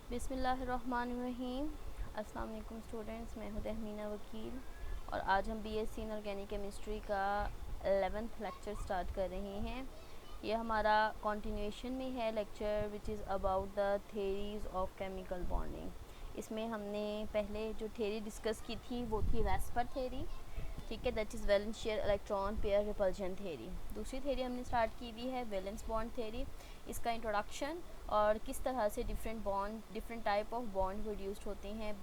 बिस्मिल्लाहिर्रहमानिर्रहीम। अस्सलाम वालेकुम स्टूडेंट्स, मैं हूँ तहमीना वकील और आज हम बीएससी इन ऑर्गेनिक केमिस्ट्री का 11th लेक्चर स्टार्ट कर रहे हैं। ये हमारा कंटिन्यूएशन में है lecture which is about the theories of chemical bonding. इसमें हमने पहले जो थेरी डिस्कस की थी वो थी वेस्पर थेरी, ठीक है, that is valence shell electron pair repulsion theory. दूसरी थेरी हमने स्टार्ट की हुई है वैलेंस बॉन्ड थेरी। इसका इंट्रोडक्शन और किस तरह से different type of bond produced होते हैं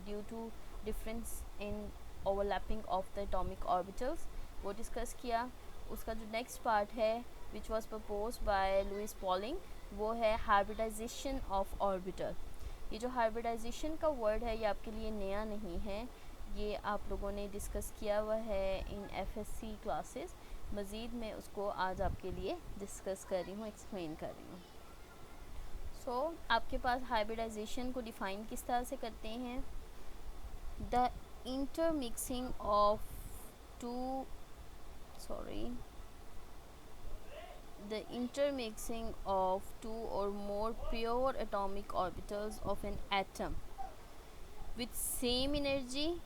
due to difference in overlapping of the atomic orbitals, वो डिस्कस किया। उसका जो नेक्स्ट पार्ट है which was proposed by Linus Pauling, वो है हाइब्रिडाइजेशन ऑफ ऑर्बिटल। ये जो हाइब्रिडाइजेशन का वर्ड है ये आपके लिए नया नहीं है, ये आप लोगों ने डिस्कस किया हुआ है इन एफएससी क्लासेस। मज़ीद मैं उसको आज आपके लिए डिस्कस कर रही हूँ, एक्सप्लेन कर रही हूँ। आपके पास हाइब्रिडाइजेशन को डिफ़ाइन किस तरह से करते हैं? The intermixing of two the intermixing of two or more pure atomic orbitals of an atom with same energy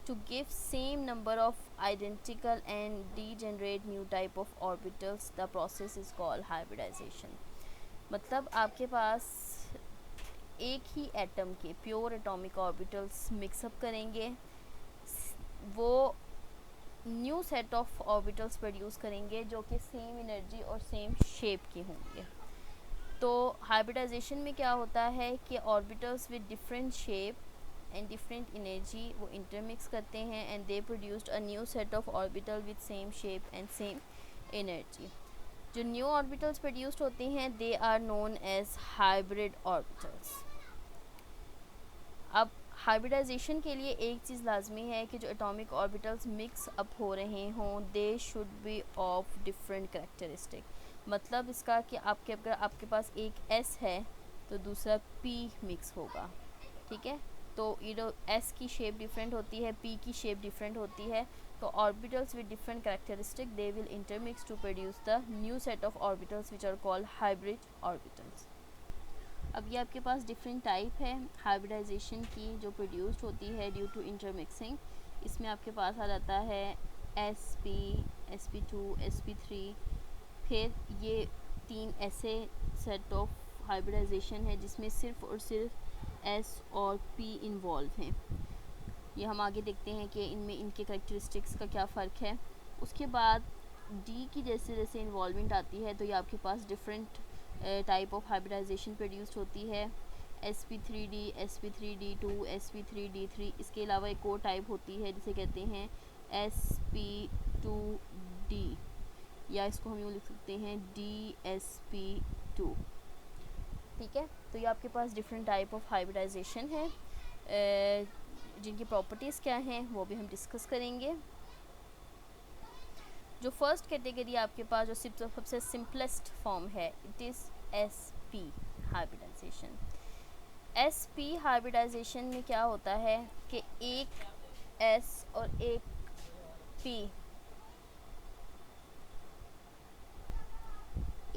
to give same number of identical and degenerate new type of orbitals. The process is called hybridization. मतलब आपके पास एक ही atom के pure atomic orbitals mix up करेंगे, वो new set of orbitals produce करेंगे जो कि same energy और सेम शेप के होंगे। तो हाइब्रिडाइजेशन में क्या होता है कि orbitals with different shape and different energy वो इंटरमिक्स करते हैं and they produced a new set of orbital with same shape and same energy. जो न्यू ऑर्बिटल्स प्रोड्यूस्ड होते हैं they are known as hybrid orbitals. अब hybridisation के लिए एक चीज़ लाजमी है कि जो एटॉमिक ऑर्बिटल्स मिक्स अप हो रहे हों they should be of different characteristic. मतलब इसका कि अगर आपके पास एक S है तो दूसरा P मिक्स होगा, ठीक है। तो ये S की शेप डिफरेंट होती है, P की शेप डिफरेंट होती है, तो orbitals with different characteristic they will intermix to produce the new set of orbitals which are called hybrid orbitals. अब ये आपके पास डिफरेंट टाइप है हाइब्रिडाइजेशन की जो प्रोड्यूस्ड होती है ड्यू टू इंटरमिक्सिंग। इसमें आपके पास आ जाता है SP, SP2, SP3। फिर ये तीन ऐसे सेट ऑफ हाइब्रिडाइजेशन है जिसमें सिर्फ और सिर्फ S और P इन्वॉल्व हैं। ये हम आगे देखते हैं कि इनमें इनके करेक्टरिस्टिक्स का क्या फ़र्क है। उसके बाद D की जैसे जैसे इन्वॉल्वमेंट आती है तो ये आपके पास different type of hybridization produced होती है। sp3d, sp3d2, sp3d3। इसके अलावा एक और टाइप होती है जिसे कहते हैं sp2d, या इसको हम यूँ लिख सकते हैं dsp2, ठीक है। तो ये आपके पास डिफरेंट टाइप ऑफ हाइब्रिडाइजेशन है, जिनकी प्रॉपर्टीज़ क्या हैं वो भी हम डिस्कस करेंगे। जो फर्स्ट कैटेगरी आपके पास जो सबसे सिंपलेस्ट फॉर्म है it is SP hybridization. SP hybridization में क्या होता है कि एक S और एक P,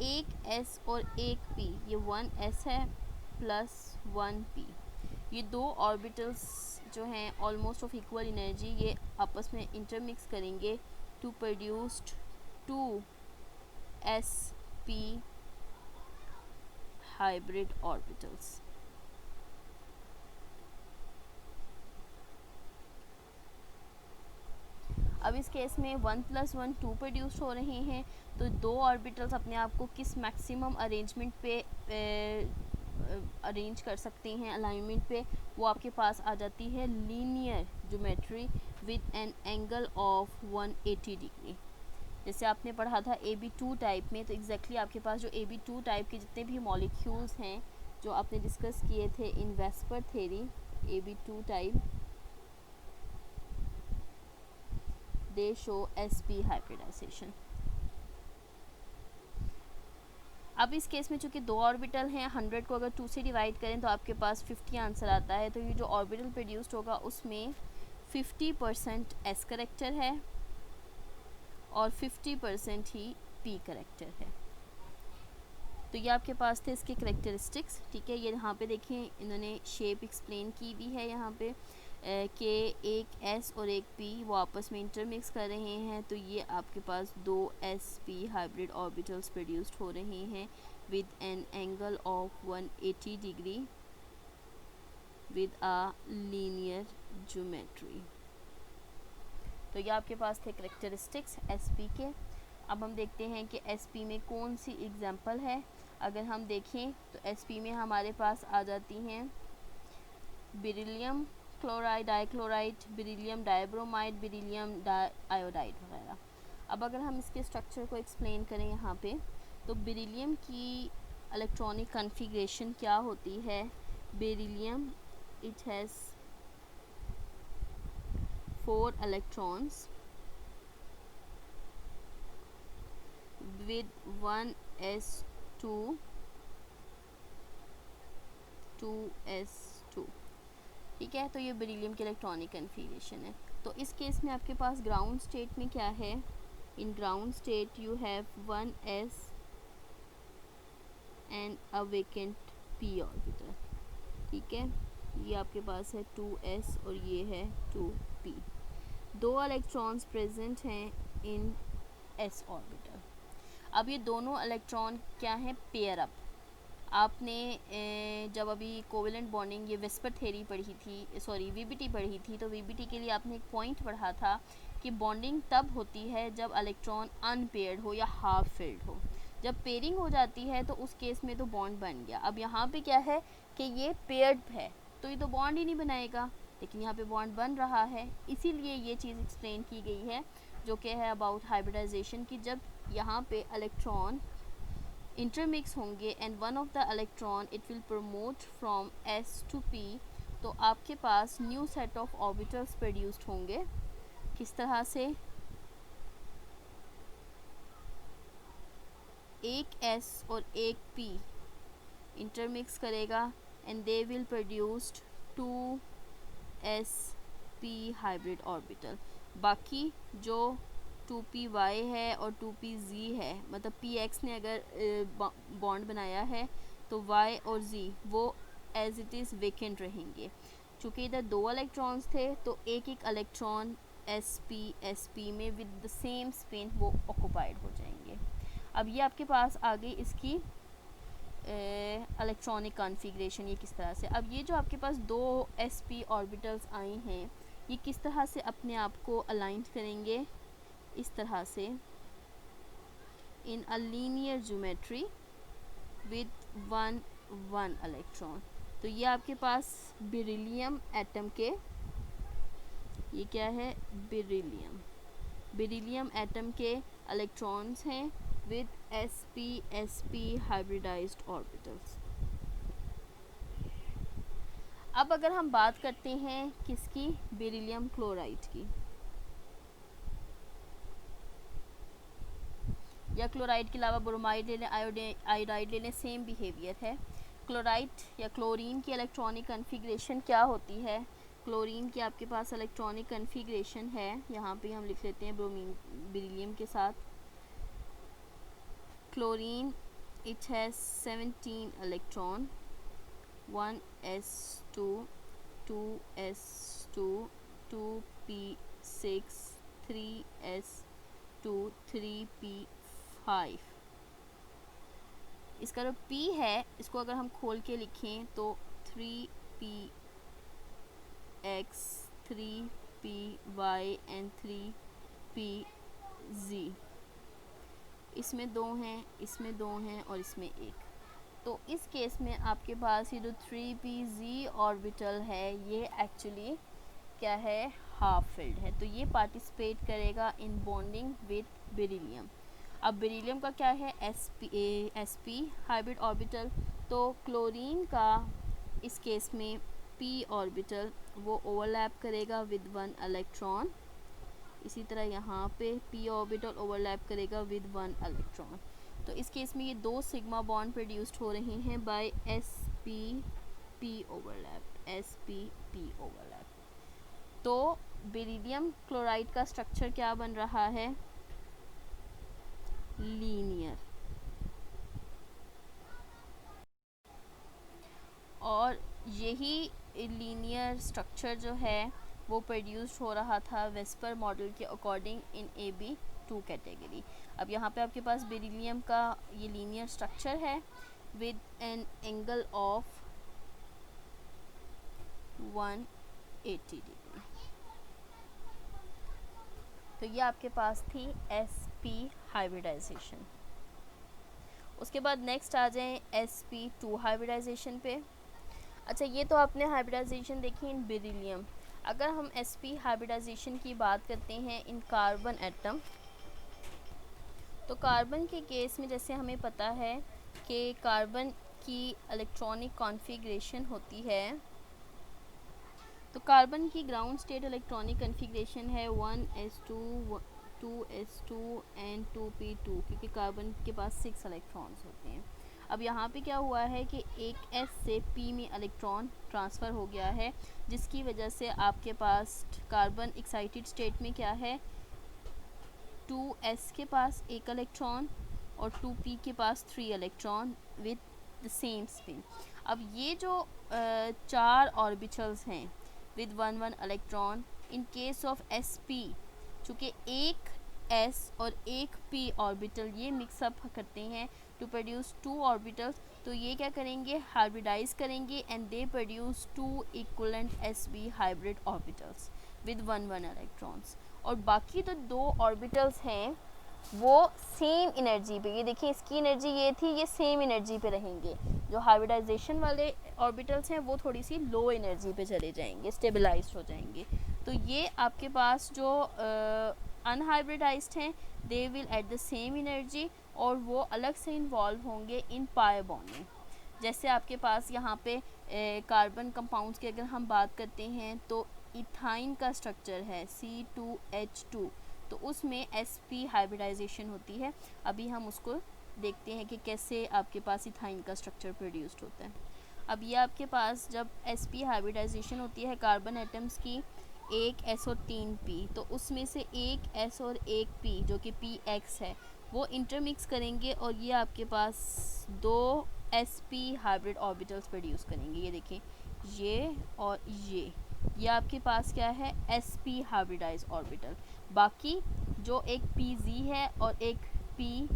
एक S और एक P, ये 1S है प्लस 1P। ये दो ऑर्बिटल्स जो हैं ऑलमोस्ट ऑफ इक्वल एनर्जी ये आपस में इंटरमिक्स करेंगे to produced 2sp hybrid orbitals। अब इस केस में 1 + 1 2 प्रोड्यूस हो रहे हैं, तो दो ऑर्बिटल्स अपने आप को किस मैक्सिमम अरेंजमेंट पे अरेंज कर सकते हैं अलाइनमेंट पे, वो आपके पास आ जाती है linear geometry with an angle of 180 degree. जैसे आपने पढ़ा था AB2 टाइप में, तो एग्जैक्टली आपके पास जो AB2 टाइप के जितने भी मॉलिक्यूल्स हैं जो आपने डिस्कस किए थे in VSEPR theory, AB2 type they show SP hybridization. अब इस केस में चूँकि दो ऑर्बिटल हैं, 100 को अगर 2 से डिवाइड करें तो आपके पास 50 आंसर आता है। तो ये जो ऑर्बिटल प्रोड्यूस्ड होगा उसमें 50% S करेक्टर है और 50% ही P करेक्टर है। तो ये आपके पास थे इसके करेक्टरिस्टिक्स, ठीक है। ये यहाँ पे देखें इन्होंने शेप एक्सप्लेन की भी है यहाँ पे कि एक S और एक P वो आपस में इंटरमिक्स कर रहे हैं, तो ये आपके पास दो SP हाइब्रिड ऑर्बिटल्स प्रोड्यूस्ड हो रहे हैं with an angle of 180 degree with a linear geometry. तो ये आपके पास थे करेक्टरिस्टिक्स SP के। अब हम देखते हैं कि SP में कौन सी एग्जांपल है। अगर हम देखें तो SP में हमारे पास आ जाती हैं beryllium chloride, dichloride, beryllium dibromide, beryllium iodide वगैरह। अब अगर हम इसके स्ट्रक्चर को एक्सप्लेन करें यहाँ पे, तो बेरिलियम की इलेक्ट्रॉनिक कॉन्फ़िगरेशन क्या होती है। Beryllium it has 4 electrons with 1s2 2s2, ठीक है। तो ये बेरिलियम की इलेक्ट्रॉनिक कन्फिगरेशन है। तो इस केस में आपके पास ग्राउंड स्टेट में क्या है, in ground state you have 1s and a vacant p orbital, ठीक है। ये आपके पास है 2s और ये है 2p। दो इलेक्ट्रॉन्स प्रेजेंट हैं इन s ऑर्बिटल। अब ये दोनों इलेक्ट्रॉन क्या हैं, पेयर अप। आपने जब अभी कोवेलेंट बॉन्डिंग ये विस्पर थ्योरी पढ़ी थी, सॉरी VBT पढ़ी थी, तो VBT के लिए आपने एक पॉइंट पढ़ा था कि बॉन्डिंग तब होती है जब इलेक्ट्रॉन अनपेयर्ड हो या हाफ फिल्ड हो। जब पेयरिंग हो जाती है तो उस केस में तो बॉन्ड बन गया। अब यहाँ पे क्या है कि ये पेयर्ड है तो ये तो बॉन्ड ही नहीं बनाएगा, लेकिन यहाँ पे बॉन्ड बन रहा है। इसीलिए ये चीज़ एक्सप्लेन की गई है जो कि है अबाउट हाइब्रिडाइजेशन की। जब यहाँ पे इलेक्ट्रॉन इंटरमिक्स होंगे and one of the electron it will promote from S to P, तो आपके पास new set of orbitals produced होंगे। किस तरह से, एक S और एक P इंटरमिक्स करेगा and they will produced 2sp hybrid orbital. बाकी जो 2py है और 2pz है, मतलब px ने अगर बॉन्ड बनाया है तो y और z वो एज इट इज़ वेकेंट रहेंगे। चूँकि इधर दो इलेक्ट्रॉन्स थे तो एक एक इलेक्ट्रॉन sp में विद द सेम स्पिन वो ऑक्युपाइड हो जाएंगे। अब ये आपके पास आ गई इसकी इलेक्ट्रॉनिक कॉन्फ़िगरेशन, ये किस तरह से। अब ये जो आपके पास दो sp ऑर्बिटल्स आए हैं ये किस तरह से अपने आप को अलाइन करेंगे, इस तरह से in a linear geometry with 1 electron. तो ये आपके पास बेरिलियम एटम के, ये क्या है, बेरिलियम एटम के इलेक्ट्रॉन्स हैं विद sp हाइब्रिडाइज्ड ऑर्बिटल्स। अब अगर हम बात करते हैं किसकी, बेरिलियम क्लोराइड की, या क्लोराइड के अलावा ब्रोमाइड ले लें, आयोडाइड ले लें, सेम बिहेवियर है। क्लोराइड या क्लोरीन की इलेक्ट्रॉनिक कन्फिग्रेशन क्या होती है। क्लोरीन की आपके पास इलेक्ट्रॉनिक कन्फिग्रेशन है, यहाँ पे हम लिख लेते हैं ब्रोमीन बेरिलियम के साथ। Chlorine it has 17 electron, 1s2 2s2 2p6 3s2 3p5। इसका जो p है इसको अगर हम खोल के लिखें तो 3px 3py एंड 3pz। इसमें दो हैं, इसमें दो हैं और इसमें एक। तो इस केस में आपके पास ये जो 3pz ऑर्बिटल है ये एक्चुअली क्या है, हाफ फिल्ड है। तो ये पार्टिसिपेट करेगा इन बॉन्डिंग विद बेरिलियम। अब बेरिलियम का क्या है, sp हाइब्रिड ऑर्बिटल। तो क्लोरीन का इस केस में p ऑर्बिटल वो ओवरलैप करेगा विद 1 इलेक्ट्रॉन। इसी तरह यहाँ पे p ऑर्बिटल ओवरलैप करेगा विद 1 इलेक्ट्रॉन। तो इस केस में ये दो सिग्मा बॉन्ड प्रोड्यूस्ड हो रहे हैं बाय sp ओवरलैप। तो बेरिलियम क्लोराइड का स्ट्रक्चर क्या बन रहा है, लीनियर। यही लीनियर स्ट्रक्चर जो है वो प्रोड्यूस्ड हो रहा था वेस्पर मॉडल के अकॉर्डिंग इन AB2 कैटेगरी। अब यहाँ पे आपके पास बेरिलियम का ये लीनियर स्ट्रक्चर है with an angle of 180 degree. तो ये आपके पास थी sp हाइब्रिडाइजेशन। उसके बाद नेक्स्ट आ जाएं sp2 हाइब्रिडाइजेशन पे। अच्छा, ये तो आपने हाइब्रिडाइजेशन देखी इन बेरिलियम। अगर हम sp हाइब्रिडाइजेशन की बात करते हैं इन कार्बन एटम, तो कार्बन के केस में जैसे हमें पता है कि कार्बन की इलेक्ट्रॉनिक कॉन्फ़िगरेशन होती है, तो कार्बन की ग्राउंड स्टेट इलेक्ट्रॉनिक कॉन्फ़िगरेशन है 1s2 2s2 एंड 2p2, क्योंकि कार्बन के पास 6 इलेक्ट्रॉन्स होते हैं। अब यहाँ पे क्या हुआ है कि एक s से p में इलेक्ट्रॉन ट्रांसफ़र हो गया है, जिसकी वजह से आपके पास कार्बन एक्साइटेड स्टेट में क्या है, 2s के पास एक इलेक्ट्रॉन और 2p के पास 3 electron with the same spin. अब ये जो 4 ऑर्बिटल्स हैं with 1 electron, in case of sp, चूँकि एक s और एक p ऑर्बिटल ये मिक्सअप करते हैं टू प्रोड्यूस 2 ऑर्बिटल्स, तो ये क्या करेंगे, हाइब्रिडाइज करेंगे and they produce 2 equivalent sp hybrid orbitals with 1 electrons. और बाकी तो 2 ऑर्बिटल्स हैं वो सेम एनर्जी पे, ये देखिए इसकी एनर्जी ये थी, ये सेम एनर्जी पे रहेंगे। जो हाइब्रिडाइजेशन वाले ऑर्बिटल्स हैं वो थोड़ी सी लो एनर्जी पे चले जाएंगे, स्टेबलाइज्ड हो जाएंगे। तो ये आपके पास जो अनहाइब्रिडाइज्ड हैं they will at the same energy और वो अलग से इन्वॉल्व होंगे इन पाई बॉन्ड में। जैसे आपके पास यहाँ पे कार्बन कंपाउंड्स की अगर हम बात करते हैं तो इथाइन का स्ट्रक्चर है C2H2, तो उसमें sp हाइब्रिडाइजेशन होती है। अभी हम उसको देखते हैं कि कैसे आपके पास इथाइन का स्ट्रक्चर प्रोड्यूस्ड होता है। अब ये आपके पास जब sp हाइब्रिडाइजेशन होती है कार्बन एटम्स की, एक s और 3 p, तो उसमें से एक s और एक p जो कि px है वो इंटरमिक्स करेंगे और ये आपके पास 2 sp हाइब्रिड ऑर्बिटल्स प्रोड्यूस करेंगे। ये देखें, ये और ये आपके पास क्या है, sp हाइब्रिडाइज ऑर्बिटल। बाकी जो एक pz है और एक py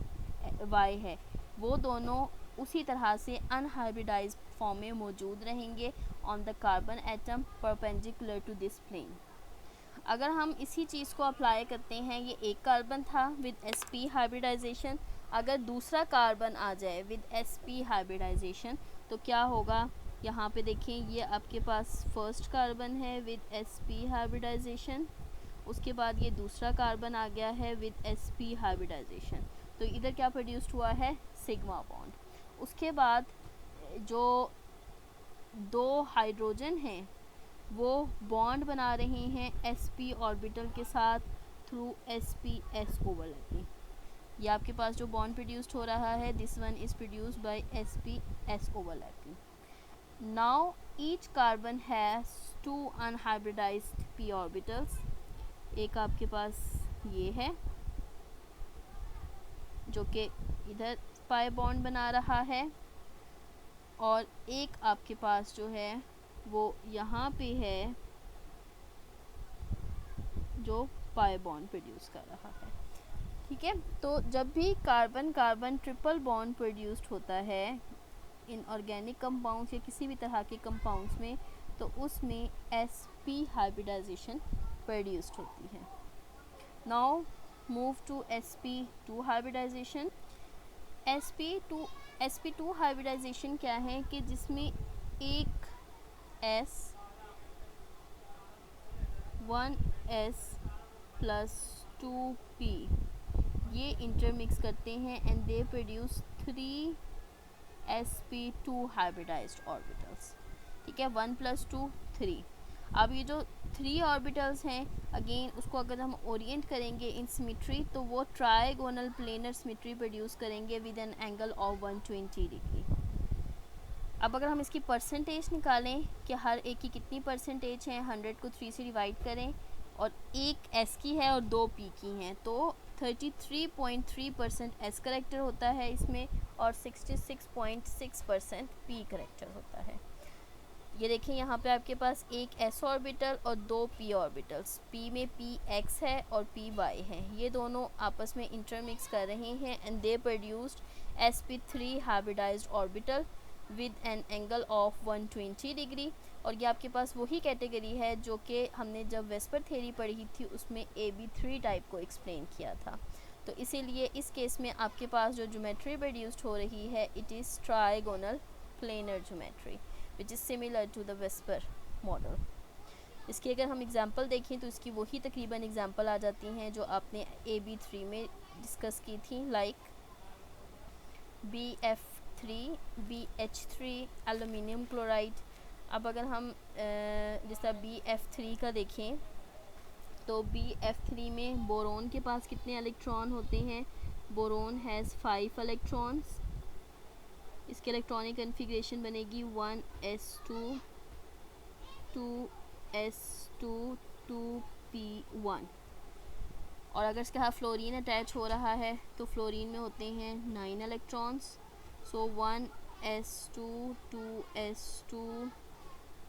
है वो दोनों उसी तरह से अनहाइब्रिडाइज फॉर्म में मौजूद रहेंगे on the carbon atom perpendicular to this plane. अगर हम इसी चीज़ को अप्लाई करते हैं, ये एक कार्बन था विद sp हाइब्रिडाइजेशन, अगर दूसरा कार्बन आ जाए विद sp हाइब्रिडाइजेशन तो क्या होगा, यहाँ पे देखें ये आपके पास फर्स्ट कार्बन है विद sp हाइब्रिडाइजेशन, उसके बाद ये दूसरा कार्बन आ गया है विद sp हाइब्रिडाइजेशन, तो इधर क्या प्रोड्यूस्ड हुआ है, सिग्मा बॉन्ड। उसके बाद जो 2 हाइड्रोजन हैं वो बॉन्ड बना रहे हैं sp ऑर्बिटल के साथ थ्रू sp-s ओवरलैपिंग। ये आपके पास जो बॉन्ड प्रोड्यूस्ड हो रहा है, this one is produced by sp-s overlapping. Now each carbon has 2 unhybridised p orbitals. एक आपके पास ये है जो कि इधर पाई बॉन्ड बना रहा है, और एक आपके पास जो है वो यहाँ पे है जो पाई बॉन्ड प्रोड्यूस कर रहा है। ठीक है, तो जब भी carbon carbon triple bond produced होता है इन ऑर्गेनिक कंपाउंड्स या किसी भी तरह के कंपाउंड्स में, तो उसमें sp हाइब्रिडाइजेशन प्रोड्यूस्ड होती है। Now move to sp2 hybridization. sp2 hybridization क्या है कि जिसमें एक s 1s प्लस 2p ये इंटरमिक्स करते हैं and they produce 3 sp2 hybridized orbitals. ठीक है, 1 + 2 3। अब ये जो 3 ऑर्बिटल्स हैं, अगेन उसको अगर हम ओरिएंट करेंगे इन सिमेट्री तो वो ट्राइगोनल प्लेनर सिमेट्री प्रोड्यूस करेंगे with an angle of 120 degree. अब अगर हम इसकी परसेंटेज निकालें कि हर एक की कितनी परसेंटेज है, 100 को 3 से डिवाइड करें और एक s की है और 2 p की हैं, तो 33.3% s करेक्टर होता है इसमें और 66.6% p करेक्टर होता है। ये देखें यहाँ पे आपके पास एक s ऑर्बिटल और दो p ऑर्बिटल्स, p में px है और py है, ये दोनों आपस में इंटरमिक्स कर रहे हैं and they produced sp3 hybridised orbital with an angle of 120 degree. और ये आपके पास वही कैटेगरी है जो कि हमने जब वेस्पर थ्योरी पढ़ी थी उसमें AB3 टाइप को एक्सप्लेन किया था। तो इसीलिए इस केस में आपके पास जो ज्योमेट्री प्रोड्यूस्ड हो रही है it is trigonal planar geometry which is similar to the VSEPR model. इसकी अगर हम एग्जांपल देखें तो इसकी वही तकरीबन एग्जांपल आ जाती हैं जो आपने AB3 में डिस्कस की थी, like BF3, BH3 aluminium chloride. अब अगर हम जैसा BF3 का देखें तो BF3 में बोरोन के पास कितने इलेक्ट्रॉन होते हैं, बोरोन हैज़ 5 इलेक्ट्रॉन्स। इसके इलेक्ट्रॉनिक कन्फिग्रेशन बनेगी 1s2 2s2 2p1। और अगर इसके साथ फ्लोरीन अटैच हो रहा है तो फ्लोरीन में होते हैं 9 electrons. So 1s2 2s2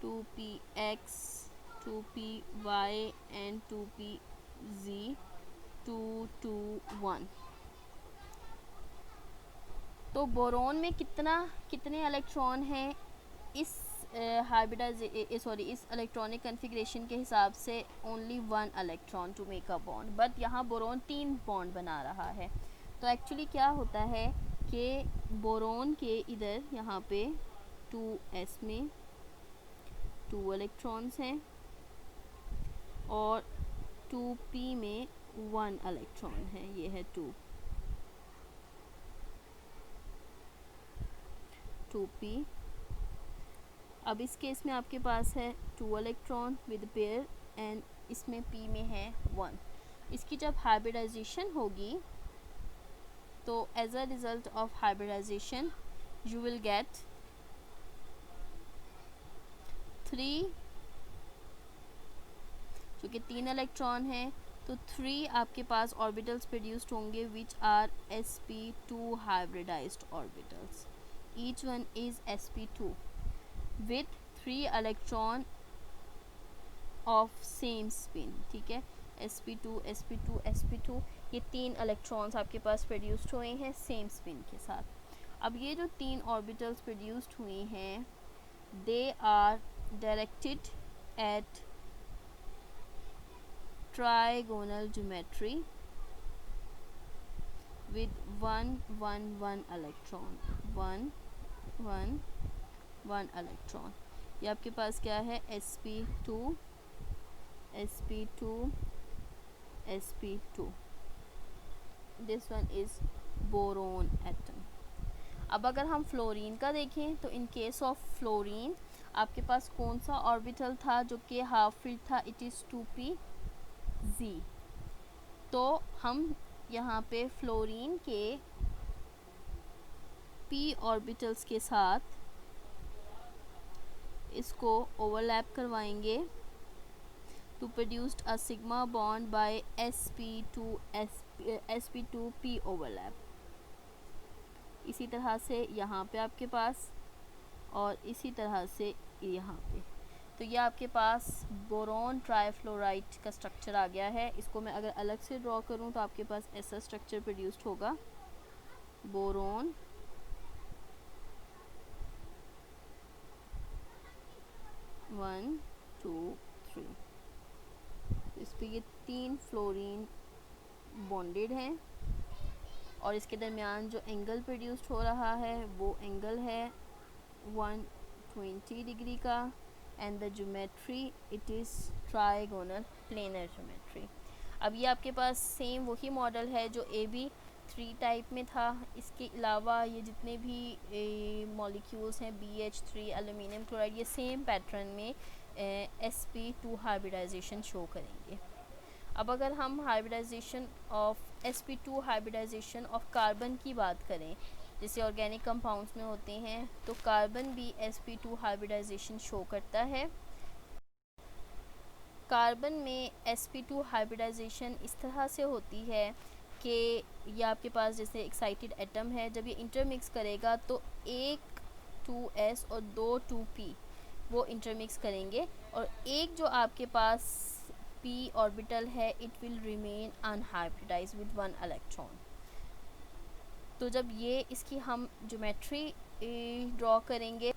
2px 2py and 2pz 2 2 1। तो बोरोन में कितने इलेक्ट्रॉन हैं इस इस इलेक्ट्रॉनिक कन्फिग्रेशन के हिसाब से only 1 electron to make a bond, but यहाँ बोरोन 3 बॉन्ड बना रहा है। तो एक्चुअली क्या होता है कि बोरोन के इधर यहाँ पे 2s में 2 इलेक्ट्रॉन्स हैं और 2p में 1 इलेक्ट्रॉन है, ये है 2p। अब इस केस में आपके पास है 2 इलेक्ट्रॉन विद पेयर एंड इसमें p में है 1। इसकी जब हाइब्रिडाइजेशन होगी तो as a result of hybridization you will get 3, क्योंकि 3 इलेक्ट्रॉन है तो 3 आपके पास ऑर्बिटल्स प्रोड्यूस्ड होंगे which are sp2 hybridized orbitals, each one is sp2 with 3 electron of same spin. ठीक है, sp2 sp2 sp2, ये 3 इलेक्ट्रॉन्स आपके पास प्रोड्यूस्ड हुए हैं सेम स्पिन के साथ। अब ये जो 3 ऑर्बिटल्स प्रोड्यूस्ड हुए हैं they are directed at trigonal geometry with 1 1 1 electron 1 1 1 electron. ये आपके पास क्या है sp2 sp2 sp2, this one is boron atom. अब अगर हम फ्लोरीन का देखें तो इन केस ऑफ फ्लोरीन आपके पास कौन सा ऑर्बिटल था जो कि हाफ फिल्ड था, इट इज़ 2pz। तो हम यहाँ पे फ्लोरीन के p ऑर्बिटल्स के साथ इसको ओवरलैप करवाएंगे to produced a sigma bond by sp2p overlap. इसी तरह से यहाँ पे आपके पास और इसी तरह से यहाँ पे, तो ये आपके पास बोरोन ट्राइफ्लोराइड का स्ट्रक्चर आ गया है। इसको मैं अगर अलग से ड्रॉ करूँ तो आपके पास ऐसा स्ट्रक्चर प्रोड्यूस्ड होगा, बोरोन 1 2 3। इस पर ये 3 फ्लोरीन बॉन्डेड हैं और इसके दरमियान जो एंगल प्रोड्यूस्ड हो रहा है वो एंगल है 120 डिग्री का and the geometry it is trigonal planar geometry. अब ये आपके पास सेम वही मॉडल है जो AB3 टाइप में था। इसके अलावा ये जितने भी मॉलिक्यूल्स हैं BH3 एल्यूमिनियम क्लोराइड, ये सेम पैटर्न में sp2 हाइब्रिडाइजेशन शो करेंगे। अब अगर हम hybridization of sp2 hybridization of carbon की बात करें जैसे ऑर्गेनिक कंपाउंड्स में होते हैं तो कार्बन भी sp2 हाइब्रिडाइजेशन शो करता है। कार्बन में sp2 हाइब्रिडाइजेशन इस तरह से होती है कि ये आपके पास जैसे एक्साइटेड एटम है, जब ये इंटरमिक्स करेगा तो एक 2s और 2 2p वो इंटरमिक्स करेंगे, और एक जो आपके पास p ऑर्बिटल है it will remain unhybridised with 1 electron. तो जब ये इसकी हम ज्योमेट्री ड्रॉ करेंगे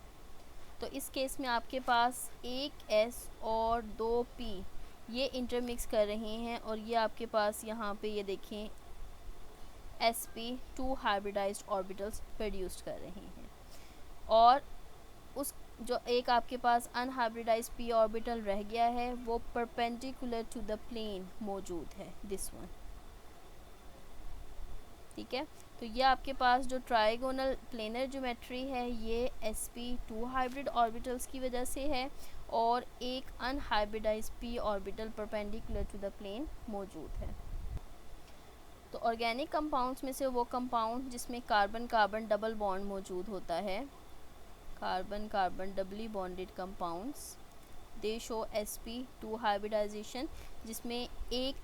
तो इस केस में आपके पास एक s और 2 p ये इंटरमिक्स कर रहे हैं, और ये आपके पास यहाँ पे ये देखें sp 2 हाइब्रिडाइज्ड ऑर्बिटल्स प्रोड्यूस कर रहे हैं। और उस जो एक आपके पास अनहाइब्रिडाइज्ड p ऑर्बिटल रह गया है वो परपेंडिकुलर टू द प्लेन मौजूद है, दिस वन। ठीक है, तो ये आपके पास जो ट्राइगोनल प्लेनर ज्योमेट्री है ये sp2 हाइब्रिड ऑर्बिटल्स की वजह से है, और एक unhybridized p orbital perpendicular to the plane मौजूद है। तो ऑर्गेनिक कंपाउंड्स में से वो कंपाउंड जिसमें कार्बन कार्बन डबल बॉन्ड मौजूद होता है, carbon carbon doubly bonded compounds, they show sp2 hybridization, जिसमें एक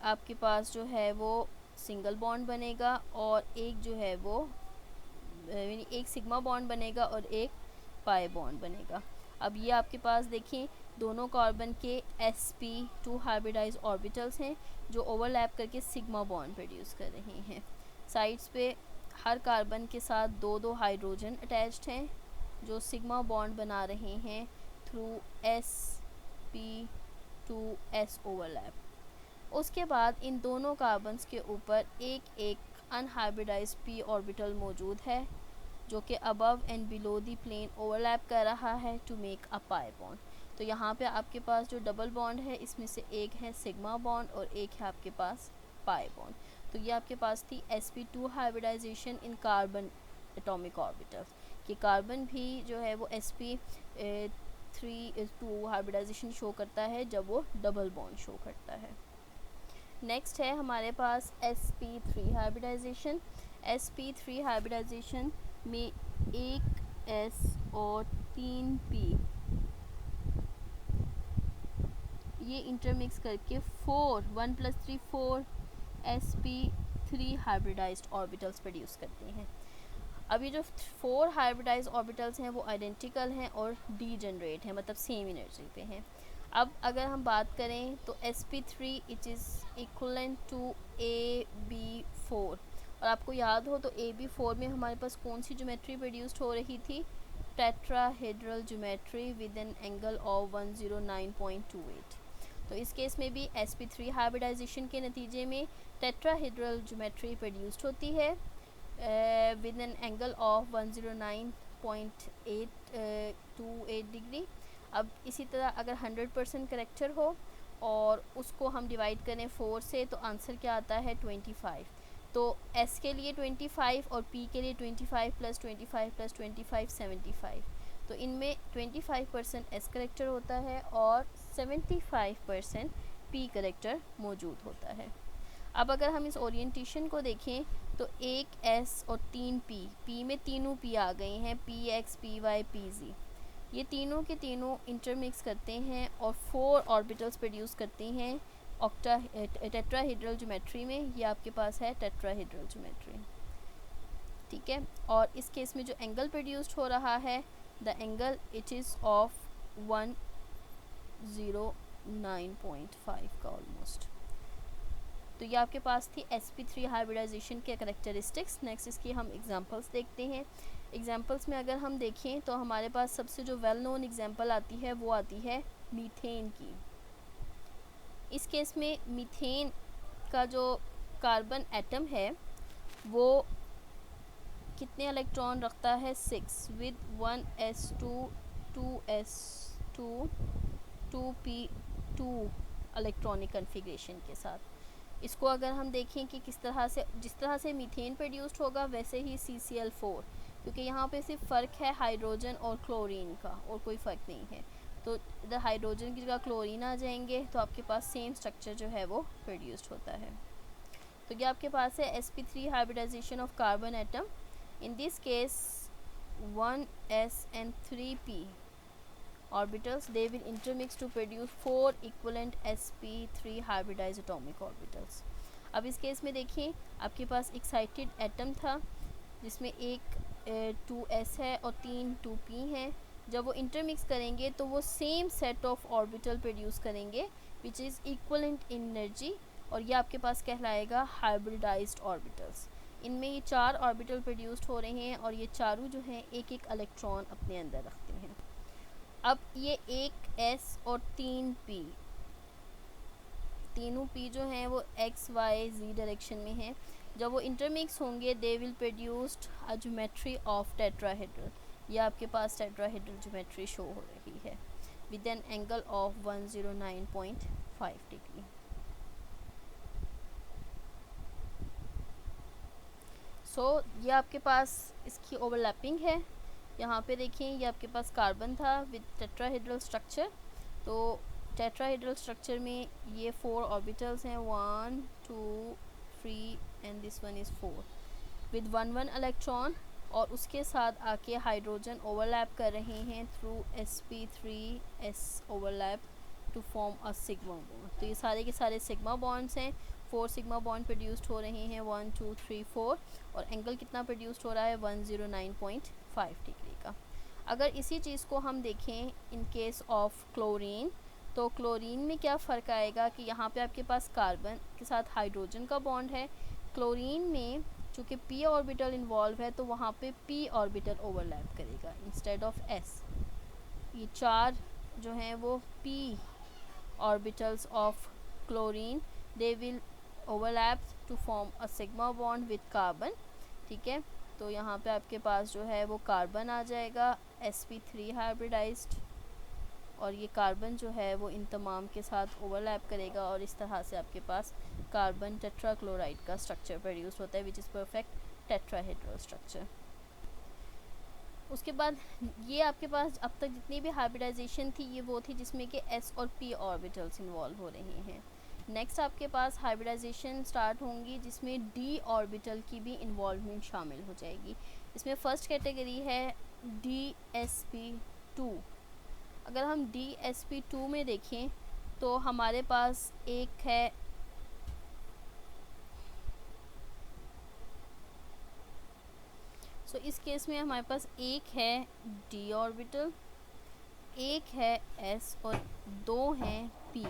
आपके पास जो है वो सिंगल बॉन्ड बनेगा और एक जो है वो एक सिग्मा बॉन्ड बनेगा और एक पाई बॉन्ड बनेगा। अब ये आपके पास देखें दोनों कार्बन के sp2 हाइब्रिडाइज ऑर्बिटल्स हैं जो ओवरलैप करके सिग्मा बॉन्ड प्रोड्यूस कर रहे हैं। साइड्स पे हर कार्बन के साथ दो दो हाइड्रोजन अटैच्ड हैं जो सिग्मा बॉन्ड बना रहे हैं थ्रू sp2s ओवरलैप। उसके बाद इन दोनों कार्बन्स के ऊपर एक एक अनहाइब्रिडाइज्ड p ऑर्बिटल मौजूद है जो कि above and below the plane overlap कर रहा है to make a pi bond. तो यहाँ पे आपके पास जो डबल बॉन्ड है इसमें से एक है सिग्मा बॉन्ड और एक है आपके पास पाई बॉन्ड। तो ये आपके पास थी sp2 हाइब्रिडाइजेशन इन कार्बन एटॉमिक ऑर्बिटल्स कि कार्बन भी जो है वो sp2 हाइब्रिडाइजेशन शो करता है जब वो डबल बॉन्ड शो करता है। नेक्स्ट है हमारे पास sp3 हाइब्रिडाइजेशन। sp3 हाइब्रिडाइजेशन में एक s और 3 p ये इंटरमिक्स करके 1 + 3 4 sp3 हाइब्रिडाइज्ड ऑर्बिटल्स प्रोड्यूस करते हैं। अब ये जो 4 हाइब्रिडाइज्ड ऑर्बिटल्स हैं वो आइडेंटिकल हैं और डीजेनरेट हैं, मतलब सेम एनर्जी पे हैं। अब अगर हम बात करें तो sp3 it is equivalent to ab4, और आपको याद हो तो ab4 में हमारे पास कौन सी ज्योमेट्री प्रोड्यूस्ड हो रही थी, tetrahedral geometry with an angle of 109.28। तो इस केस में भी sp3 हाइब्रिडाइजेशन के नतीजे में टेट्राहेड्रल ज्योमेट्री प्रोड्यूस्ड होती है with an angle of 109.828 degree. अब इसी तरह अगर 100% करेक्टर हो और उसको हम डिवाइड करें 4 से तो आंसर क्या आता है 25। तो s के लिए 25 और p के लिए 25 + 25 + 25 75। तो इनमें 25% s करेक्टर होता है और 75% p करेक्टर मौजूद होता है। अब अगर हम इस ओरिएंटेशन को देखें तो एक s और 3 p में तीनों p आ गए हैं, px py pz, ये तीनों के तीनों इंटरमिक्स करते हैं और 4 ऑर्बिटल्स प्रोड्यूस करते हैं टेट्राहेड्रल ज्योमेट्री में। ये आपके पास है टेट्राहेड्रल ज्योमेट्री, ठीक है। और इस केस में जो एंगल प्रोड्यूस्ड हो रहा है the angle it is of 109.5 का ऑलमोस्ट। तो ये आपके पास थी sp3 हाइब्रिडाइजेशन के करेक्टरिस्टिक्स। नेक्स्ट इसकी हम एग्जांपल्स देखते हैं। एग्जांपल्स में अगर हम देखें तो हमारे पास सबसे जो वेल नोन एग्जांपल आती है वो आती है मीथेन की। इस केस में मीथेन का जो कार्बन एटम है वो कितने इलेक्ट्रॉन रखता है 6 with 1s2 2s2 2p2 electronic configuration के साथ। इसको अगर हम देखें कि किस तरह से जिस तरह से मीथेन प्रोड्यूस्ड होगा वैसे ही CCl4, क्योंकि यहाँ पे सिर्फ फ़र्क है हाइड्रोजन और क्लोरीन का और कोई फ़र्क नहीं है। तो इधर हाइड्रोजन की जगह क्लोरीन आ जाएंगे तो आपके पास सेम स्ट्रक्चर जो है वो प्रोड्यूस्ड होता है। तो ये आपके पास है sp3 hybridization of carbon atom. In this case 1s and 3p orbitals they will intermix to produce 4 equivalent sp3 hybridized atomic orbitals। अब इस केस में देखिए आपके पास एक्साइटेड एटम था जिसमें एक 2s है और 3 2p हैं। जब वो इंटरमिक्स करेंगे तो वो same set of orbital produce करेंगे which is equivalent in energy, और ये आपके पास कहलाएगा हाइब्रिडाइज्ड ऑर्बिटल्स। इनमें ये 4 ऑर्बिटल प्रोड्यूस्ड हो रहे हैं और ये चारों जो हैं एक एक इलेक्ट्रॉन अपने अंदर रखते हैं। अब ये एक एस और 3 पी, तीनों पी जो हैं वो एक्स वाई जी डायरेक्शन में हैं। जब वो इंटरमिक्स होंगे they will produced a geometry of tetrahedral. ये आपके पास टेट्राहेड्रल ज्योमेट्री शो हो रही है with an angle of 109.5 degree. So ये आपके पास इसकी ओवरलैपिंग है। यहाँ पे देखिए ये आपके पास कार्बन था विद टेट्राहेड्रल स्ट्रक्चर। तो टेट्राहेड्रल स्ट्रक्चर में ये 4 ऑर्बिटल्स हैं, 1 2 3 and this one is 4 with 1 electron, और उसके साथ आके हाइड्रोजन ओवरलैप कर रहे हैं through sp3s overlap to form a sigma bond. तो ये सारे के सारे सिग्मा बॉन्ड्स हैं। 4 सिग्मा बॉन्ड प्रोड्यूस्ड हो रहे हैं 1 2 3 4, और एंगल कितना प्रोड्यूस्ड हो रहा है 109.5 डिग्री का। अगर इसी चीज़ को हम देखें इन केस ऑफ क्लोरीन, तो क्लोरीन में क्या फ़र्क आएगा कि यहाँ पे आपके पास कार्बन के साथ हाइड्रोजन का बॉन्ड है। क्लोरीन में चूँकि p ऑर्बिटल इन्वॉल्व है तो वहाँ पे p ऑर्बिटल ओवरलैप करेगा इंस्टेड ऑफ s। ये 4 जो हैं वो p orbitals of chlorine they will overlap to form a sigma bond with carbon. ठीक है, तो यहाँ पे आपके पास जो है वो कार्बन आ जाएगा sp3 हाइब्रिडाइज्ड, और ये कार्बन जो है वो इन तमाम के साथ ओवरलैप करेगा और इस तरह से आपके पास कार्बन टेट्राक्लोराइड का स्ट्रक्चर प्रोड्यूस होता है which is perfect tetrahedral structure. उसके बाद ये आपके पास अब तक जितनी भी हाइब्रिडाइजेशन थी ये वो थी जिसमें कि s और p ऑर्बिटल्स इन्वॉल्व हो रहे हैं। नेक्स्ट आपके पास हाइब्रिडाइजेशन स्टार्ट होंगी जिसमें d ऑर्बिटल की भी इन्वॉल्वमेंट शामिल हो जाएगी। इसमें फर्स्ट कैटेगरी है dsp2। अगर हम dsp2 में देखें तो हमारे पास एक है इस केस में हमारे पास एक है d ऑर्बिटल, एक है s और 2 हैं p,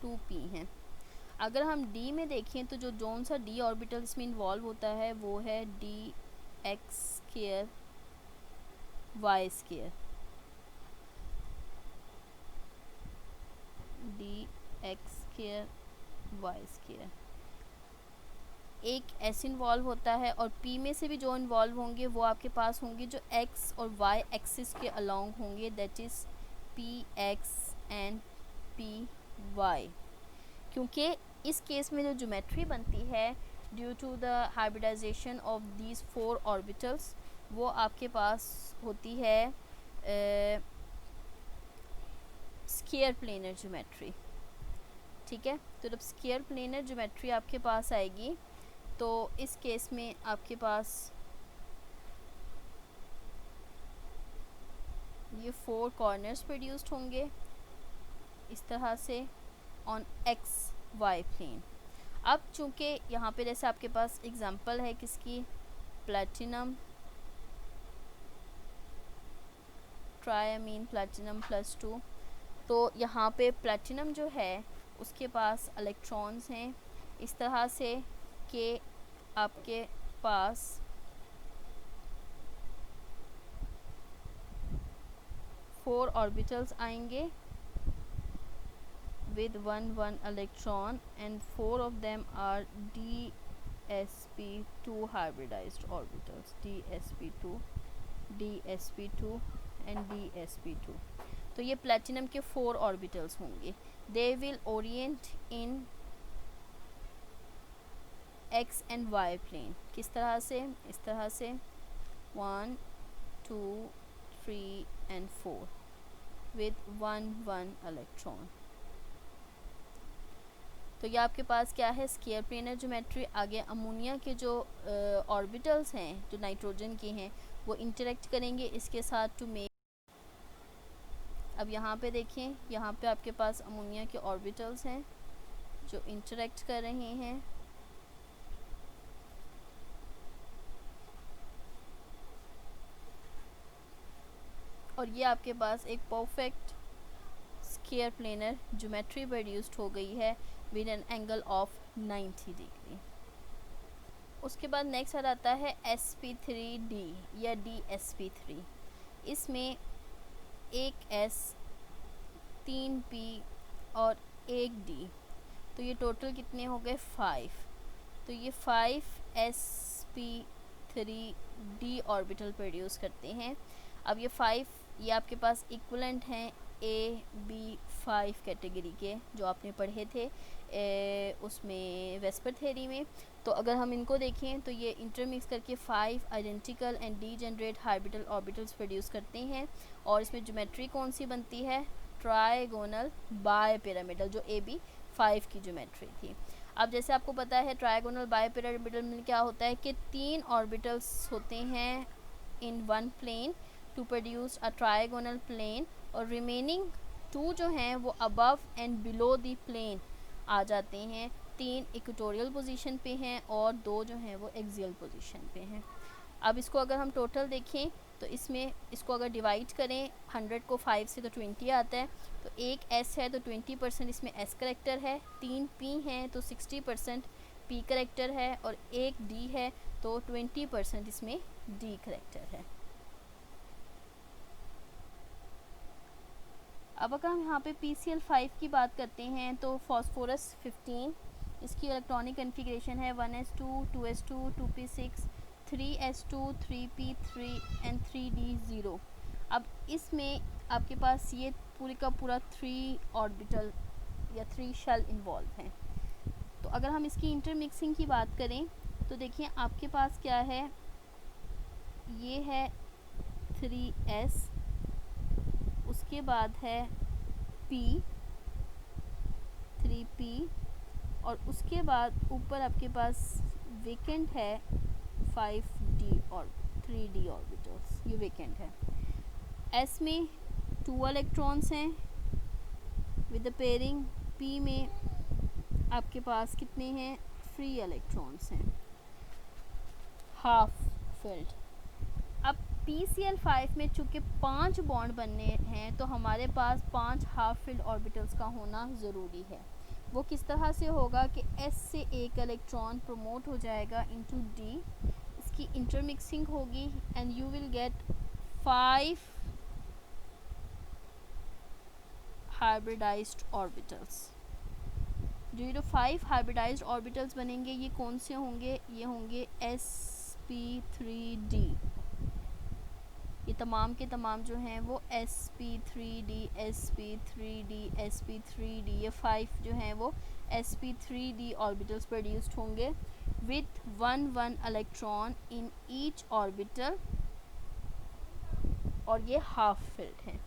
2p हैं। अगर हम d में देखें तो जो जोन सा d ऑर्बिटल इसमें इन्वॉल्व होता है वो है dx square y square, dx square y square. एक s इन्वॉल्व होता है, और p में से भी जो इन्वॉल्व होंगे वो आपके पास होंगे जो x और y एक्सिस के अलोंग होंगे, that is px and py। क्योंकि इस केस में जो ज्योमेट्री बनती है due to the hybridization of these 4 orbitals वो आपके पास होती है स्क्वायर प्लेनर ज्योमेट्री। ठीक है, तो जब स्क्वायर प्लेनर ज्योमेट्री आपके पास आएगी तो इस केस में आपके पास ये 4 कॉर्नर्स प्रोड्यूस्ड होंगे इस तरह से ऑन एक्स वाई प्लेन। अब चूँकि यहाँ पे जैसे आपके पास एग्जांपल है किसकी, प्लैटिनम, ट्रायमीन प्लैटिनम +2, तो यहाँ पे प्लैटिनम जो है उसके पास इलेक्ट्रॉन्स हैं इस तरह से कि आपके पास फोर ऑर्बिटल्स आएंगे with 1 electron and 4 of them are dsp2 hybridized orbitals, dsp2 and dsp2। तो ये प्लैटिनम के 4 ऑर्बिटल्स होंगे। They will orient in x and y plane. किस तरह से, इस तरह से 1 2 3 and 4 with 1 इलेक्ट्रॉन। तो ये आपके पास क्या है, स्क्वायर प्लेनर ज्योमेट्री। आगे अमोनिया के जो ऑर्बिटल्स हैं जो नाइट्रोजन के हैं वो इंटरेक्ट करेंगे इसके साथ टू मेक। अब यहाँ पे देखें, यहाँ पे आपके पास अमोनिया के ऑर्बिटल्स हैं जो इंटरेक्ट कर रहे हैं और ये आपके पास एक perfect square planar geometry produced हो गई है with an angle of 90 degree. उसके बाद नेक्स्ट आ जाता है sp3d या dsp3। इसमें एक s 3p और एक d, तो ये टोटल कितने हो गए 5। तो ये 5 sp3d ऑर्बिटल प्रोड्यूस करते हैं। अब ये 5 ये आपके पास इक्वलेंट हैं ab5 कैटेगरी के जो आपने पढ़े थे उसमें वेस्पर थ्योरी में। तो अगर हम इनको देखें तो ये इंटरमिक्स करके 5 identical and degenerate hybrid orbitals produce करते हैं। और इसमें ज्योमेट्री कौन सी बनती है, ट्राइगोनल बाय पिरामिडल, जो AB5 की ज्योमेट्री थी। अब जैसे आपको पता है ट्राइगोनल बाय पिरामिडल में क्या होता है कि 3 ऑर्बिटल्स होते हैं in one plane to produce a trigonal plane, और रिमेनिंग 2 जो हैं वो above and below the plane आ जाते हैं। 3 इक्वेटोरियल पोजीशन पे हैं और 2 जो हैं वो एक्सियल पोजीशन पे हैं। अब इसको अगर हम टोटल देखें तो इसमें इसको अगर डिवाइड करें 100 को 5 से तो 20 आता है। तो एक S है तो 20% इसमें S करेक्टर है, 3 P हैं तो 60% P करेक्टर है, और एक D है तो 20% इसमें D करेक्टर है। अब अगर हम यहाँ पे PCl5 की बात करते हैं तो फॉस्फोरस 15, इसकी इलेक्ट्रॉनिक कन्फिग्रेशन है 1s2 2s2 2p6 3s2 3p3 and 3d0। अब इसमें आपके पास ये पूरी का पूरा 3 ऑर्बिटल या 3 शेल इन्वॉल्व हैं। तो अगर हम इसकी इंटरमिक्सिंग की बात करें तो देखिए आपके पास क्या है, ये है 3s, उसके बाद है P 3p, और उसके बाद ऊपर आपके पास वेकेंट है 5d और 3d ऑर्बिटल्स, ये वेकेंट है। S में 2 इलेक्ट्रॉन्स हैं विद द पेयरिंग, P में आपके पास कितने हैं 3 इलेक्ट्रॉन्स हैं, हाफ फिल्ड। अब PCl5 में चूँकि 5 बॉन्ड बनने हैं तो हमारे पास 5 हाफ फिल्ड ऑर्बिटल्स का होना ज़रूरी है। वो किस तरह से होगा कि S से एक इलेक्ट्रॉन प्रमोट हो जाएगा इनटू D, इसकी इंटरमिक्सिंग होगी and you will get 5 hybridized orbitals. जो ये 5 हाइब्रिडाइज्ड ऑर्बिटल्स बनेंगे ये कौन से होंगे, ये होंगे sp3d। ये तमाम के तमाम जो हैं वो sp3d sp3d sp3d, ये 5 जो हैं वो sp3d ऑर्बिटल्स प्रोड्यूस्ड होंगे with 1 electron in each orbital, और ये हाफ फिल्ड हैं।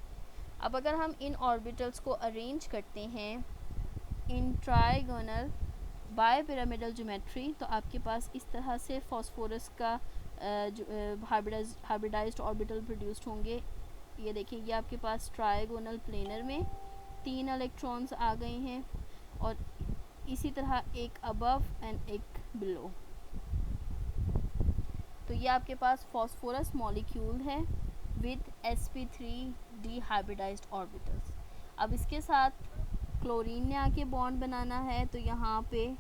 अब अगर हम इन ऑर्बिटल्स को अरेंज करते हैं इन ट्राइगोनल बाय पिरामिडल ज्योमेट्री तो आपके पास इस तरह से फॉस्फोरस का हाइब्रिडाइज्ड ऑर्बिटल प्रोड्यूस्ड होंगे। ये देखिए ये आपके पास ट्राइगोनल प्लेनर में 3 इलेक्ट्रॉन्स आ गए हैं, और इसी तरह एक अबव एंड एक बिलो। तो ये आपके पास फॉस्फोरस मॉलिक्यूल है विद sp3d हाइब्रिडाइज्ड ऑर्बिटल्स। अब इसके साथ क्लोरीन ने आके बॉन्ड बनाना है तो यहाँ पे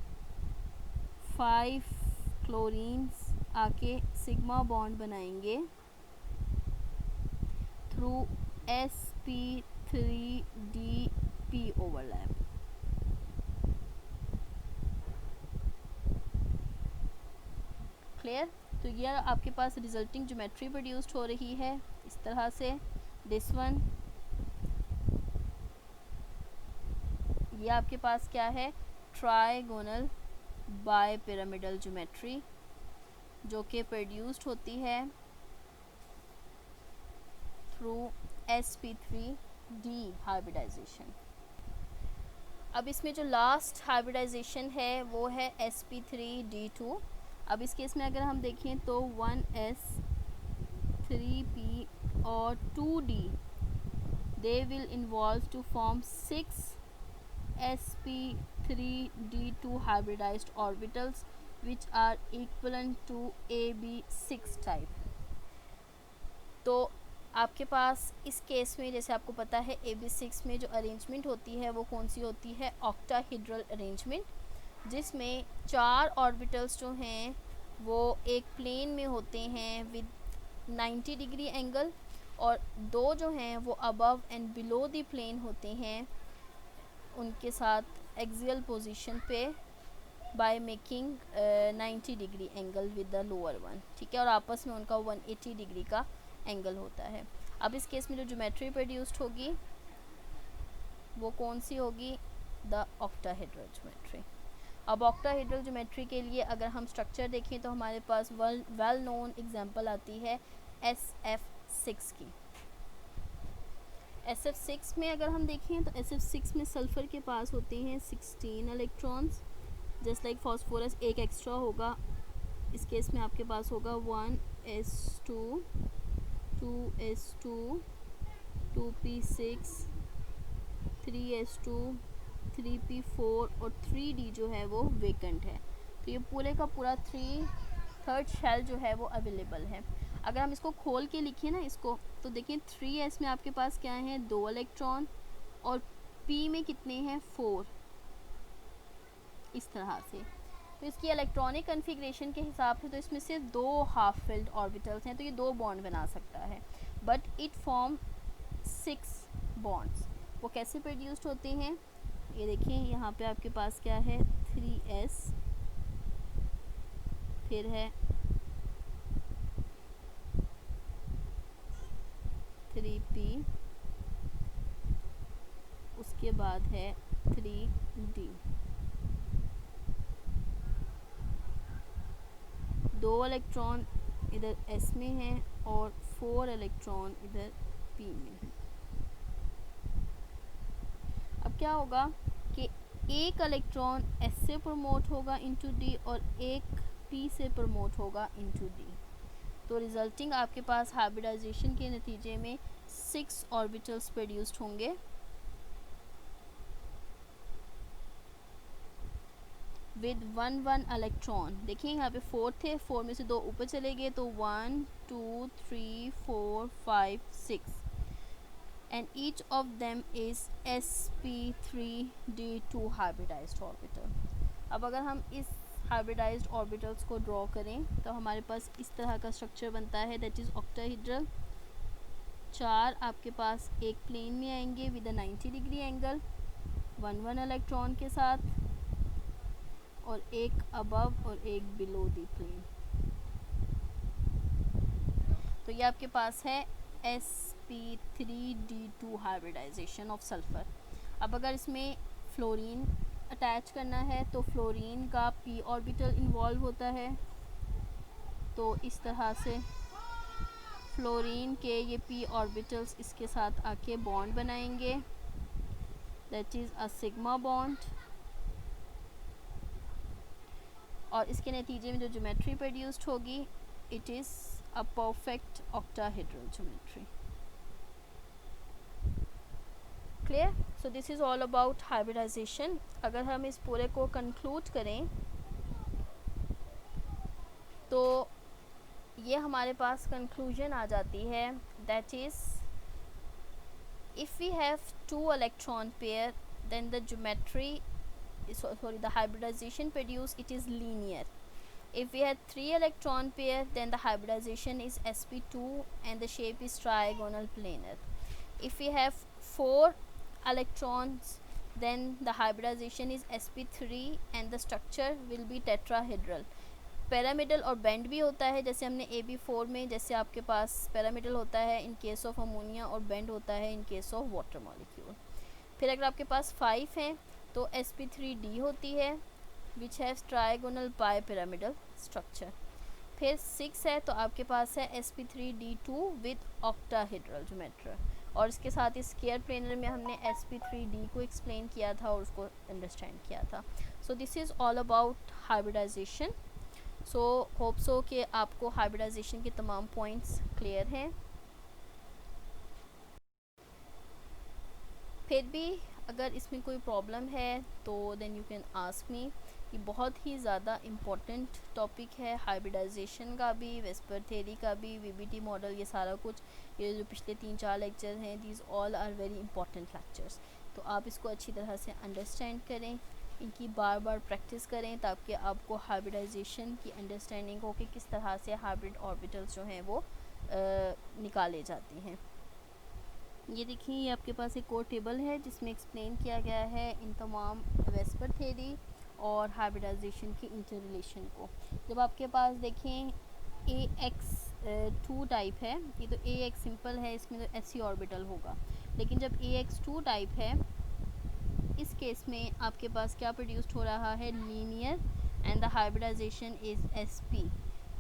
5 क्लोरीन्स आके सिग्मा बॉन्ड बनाएंगे थ्रू sp3dp ओवरलैप। क्लियर? तो ये आपके पास रिजल्टिंग ज्योमेट्री प्रोड्यूस्ड हो रही है इस तरह से। दिस वन, ये आपके पास क्या है, ट्राइगोनल बाय पिरामिडल ज्योमेट्री जो कि प्रोड्यूस्ड होती है थ्रू sp3d हाइब्रिडाइजेशन। अब इसमें जो लास्ट हाइब्रिडाइजेशन है वो है sp3d2। अब इस केस में अगर हम देखें तो 1s 3p और 2d they will involve to form 6 sp3d2 hybridized orbitals which are equivalent to ab6 type। तो आपके पास इस केस में जैसे आपको पता है AB6 में जो अरेंजमेंट होती है वो कौन सी होती है, ऑक्टाहेड्रल अरेंजमेंट, जिसमें 4 ऑर्बिटल्स जो हैं वो एक प्लेन में होते हैं विद 90 डिग्री एंगल, और 2 जो हैं वो above and below the plane होते हैं उनके साथ एक्सियल पोजीशन पे by making 90 degree angle with the lower one, ठीक है, और आपस में उनका 180 डिग्री का एंगल होता है। अब इस केस में जो ज्योमेट्री प्रोड्यूस्ड होगी वो कौन सी होगी, द ऑक्टाहेड्रल ज्योमेट्री। अब ऑक्टाहेड्रल ज्योमेट्री के लिए अगर हम स्ट्रक्चर देखें तो हमारे पास वेल नोन एग्जांपल आती है SF6 की। SF6 में अगर हम देखें तो SF6 में सल्फ़र के पास होते हैं 16 इलेक्ट्रॉन्स, जस्ट लाइक फॉस्फोरस एक एक्स्ट्रा होगा। इस केस में आपके पास होगा 1s2 2s2 2p6 3s2 3p4 और 3d जो है वो वेकेंट है। तो ये पूरे का पूरा थर्ड शेल जो है वो अवेलेबल है। अगर हम इसको खोल के लिखें ना इसको, तो देखिए 3s में आपके पास क्या है, 2 इलेक्ट्रॉन, और p में कितने हैं, 4, इस तरह से। तो इसकी इलेक्ट्रॉनिक कन्फिग्रेशन के हिसाब से तो इसमें से 2 हाफ फिल्ड ऑर्बिटल्स हैं, तो ये 2 बॉन्ड बना सकता है, बट इट फॉर्म 6 बॉन्ड्स। वो कैसे प्रोड्यूस्ड होते हैं, ये देखिए यहाँ पे आपके पास क्या है, 3s, फिर है 3p, उसके बाद है 3d। 2 इलेक्ट्रॉन इधर s में है और 4 इलेक्ट्रॉन इधर p में है। अब क्या होगा कि एक इलेक्ट्रॉन s से प्रमोट होगा इनटू d और एक p से प्रमोट होगा इनटू d, तो रिजल्टिंग आपके पास हाइब्रिडाइजेशन के नतीजे में 6 ऑर्बिटल्स प्रोड्यूस्ड होंगे विद 1 इलेक्ट्रॉन। देखिए यहाँ पे 4 थे, 4 में से 2 ऊपर चले गए, तो 1 2 3 4 5 6 and each of them is sp3d2 hybridized orbital। अब अगर हम इस हाइब्रिडाइज्ड ऑर्बिटल्स को ड्रॉ करें तो हमारे पास इस तरह का स्ट्रक्चर बनता है, दैट इज़ ऑक्टाहेड्रल। 4 आपके पास एक प्लेन में आएंगे with a 90 degree angle, 1 electron के साथ, और एक अबव और एक बिलो द प्लेन। तो ये आपके पास है sp3d2 हाइब्रिडाइजेशन ऑफ सल्फ़र। अब अगर इसमें फ्लोरीन अटैच करना है तो फ्लोरीन का p ऑर्बिटल इन्वॉल्व होता है, तो इस तरह से फ्लोरीन के ये p ऑर्बिटल्स इसके साथ आके बॉन्ड बनाएंगे, that is a sigma bond, और इसके नतीजे में जो ज्योमेट्री प्रोड्यूस्ड होगी it is a perfect octahedral geometry. Clear? So this is all about hybridization. अगर हम इस पूरे को conclude करें तो ये हमारे पास conclusion आ जाती है, that is if we have 2 electron pair then the geometry the hybridization produced it is linear. If we had 3 electron pair then the hybridization is sp2 and the shape is trigonal planar. If we have 4 electrons then the hybridization is sp3 and the structure will be tetrahedral. pyramidal और bend भी होता है, जैसे हमने AB4 में जैसे आपके पास pyramidal होता है in case of ammonia और bend होता है in case of water molecule. फिर अगर आपके पास 5 हैं तो sp3d होती है which has trigonal pyramidal structure. फिर 6 है तो आपके पास है sp3d2 with octahedral geometry, और इसके साथ ही स्केयर प्लेनर में हमने sp3d को एक्सप्लेन किया था और उसको अंडरस्टैंड किया था। So this is all about hybridization. So hope so कि आपको हाइब्रिडाइजेशन के तमाम पॉइंट्स क्लियर हैं। फिर भी अगर इसमें कोई प्रॉब्लम है तो then you can ask me. ये बहुत ही ज़्यादा इम्पोर्टेंट टॉपिक है, हाइब्रिडाइजेशन का भी, वेस्पर थ्योरी का भी, वीबीटी मॉडल, ये सारा कुछ, ये जो पिछले 3-4 लेक्चर हैं, these all are very important lectures. तो आप इसको अच्छी तरह से अंडरस्टैंड करें, इनकी बार बार प्रैक्टिस करें, ताकि आपको हाइब्रिडाइजेशन की अंडरस्टैंडिंग हो कि किस तरह से हाइब्रिड ऑर्बिटल्स जो हैं वो निकाले जाते हैं। ये देखिए, ये आपके पास एक और टेबल है जिसमें एक्सप्लेन किया गया है इन तमाम वेस्पर थ्योरी और हाइब्रिडाइजेशन के इंटर रिलेशन को। जब आपके पास देखें AX2 टाइप है, ये तो AX सिंपल है, इसमें तो SC ऑर्बिटल होगा, लेकिन जब AX2 टाइप है, इस केस में आपके पास क्या प्रोड्यूस्ड हो रहा है, linear, and the hybridization is SP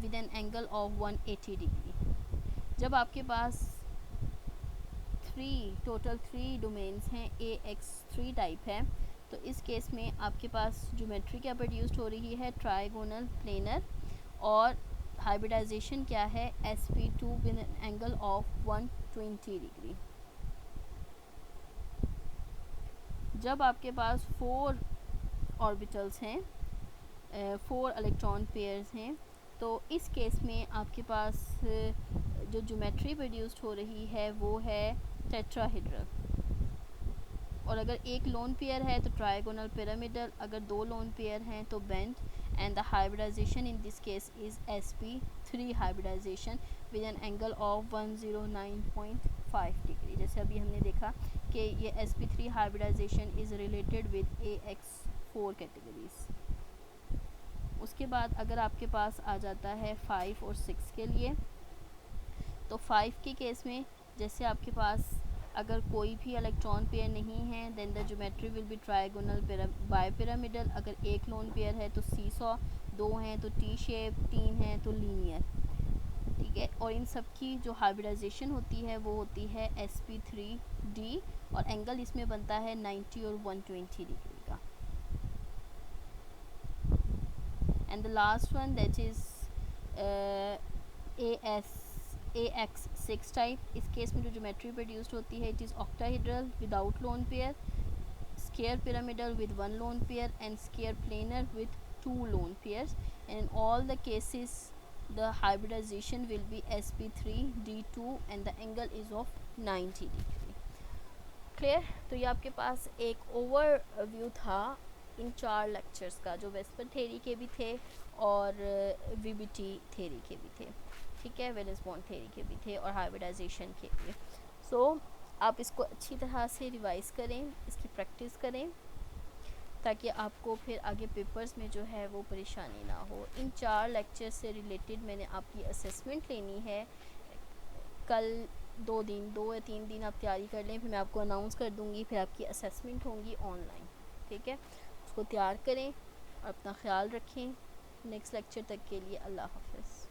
with an angle of 180 degree. जब आपके पास टोटल 3 डोमेन्स हैं, AX3 टाइप है, तो इस केस में आपके पास ज्योमेट्री क्या प्रोड्यूस्ड हो रही है, ट्राइगोनल, प्लेनर, और हाइब्रिडाइजेशन क्या है, SP2 with an angle of 120 degree. जब आपके पास 4 ऑर्बिटल्स हैं, 4 इलेक्ट्रॉन पेयर्स हैं, तो इस केस में आपके पास जो ज्योमेट्री प्रोड्यूस्ड हो रही है वो है टेट्राहेड्रल, और अगर एक लोन पेयर है तो ट्राइगोनल पिरामिडल, अगर 2 लोन पेयर हैं तो bent, and the hybridization in this case is SP3 hybridization with an angle of 109.5 degree. जैसे अभी हमने देखा कि ये SP3 hybridization is related with AX4 categories. उसके बाद अगर आपके पास आ जाता है 5 और 6 के लिए, तो 5 के केस में जैसे आपके पास अगर कोई भी इलेक्ट्रॉन पेयर नहीं है, then the geometry will be trigonal bipyramidal, अगर एक लोन पेयर है तो सीसॉ, 2 हैं तो टी शेप, 3 हैं तो लीनियर, ठीक है। और इन सब की जो हाइब्रिडाइजेशन होती है वो होती है SP3D, और एंगल इसमें बनता है 90 और 120 डिग्री का। And the last one that is AX6 type, इस केस में जो ज्योमेट्री प्रोड्यूस्ड होती है it is octahedral without lone pair, square pyramidal with 1 lone pair, and square planar with 2 lone pairs, and in all the cases the hybridization will be SP3D2 and the angle is of 90 degree। Clear? तो ये आपके पास एक overview था इन 4 lectures का, जो VSEPR theory के भी थे और VBT थ्योरी के भी थे, ठीक है, वेलेस बॉन्ड थ्योरी के भी थे और हाइब्रिडाइजेशन के भी। सो आप इसको अच्छी तरह से रिवाइज़ करें, इसकी प्रैक्टिस करें, ताकि आपको फिर आगे पेपर्स में जो है वो परेशानी ना हो। इन 4 लेक्चर से रिलेटेड मैंने आपकी असेसमेंट लेनी है। कल 2 या 3 दिन आप तैयारी कर लें, फिर मैं आपको अनाउंस कर दूँगी, फिर आपकी असेसमेंट होंगी ऑनलाइन, ठीक है। उसको तैयार करें और अपना ख्याल रखें। नेक्स्ट लेक्चर तक के लिए अल्लाह हाफ़िज़।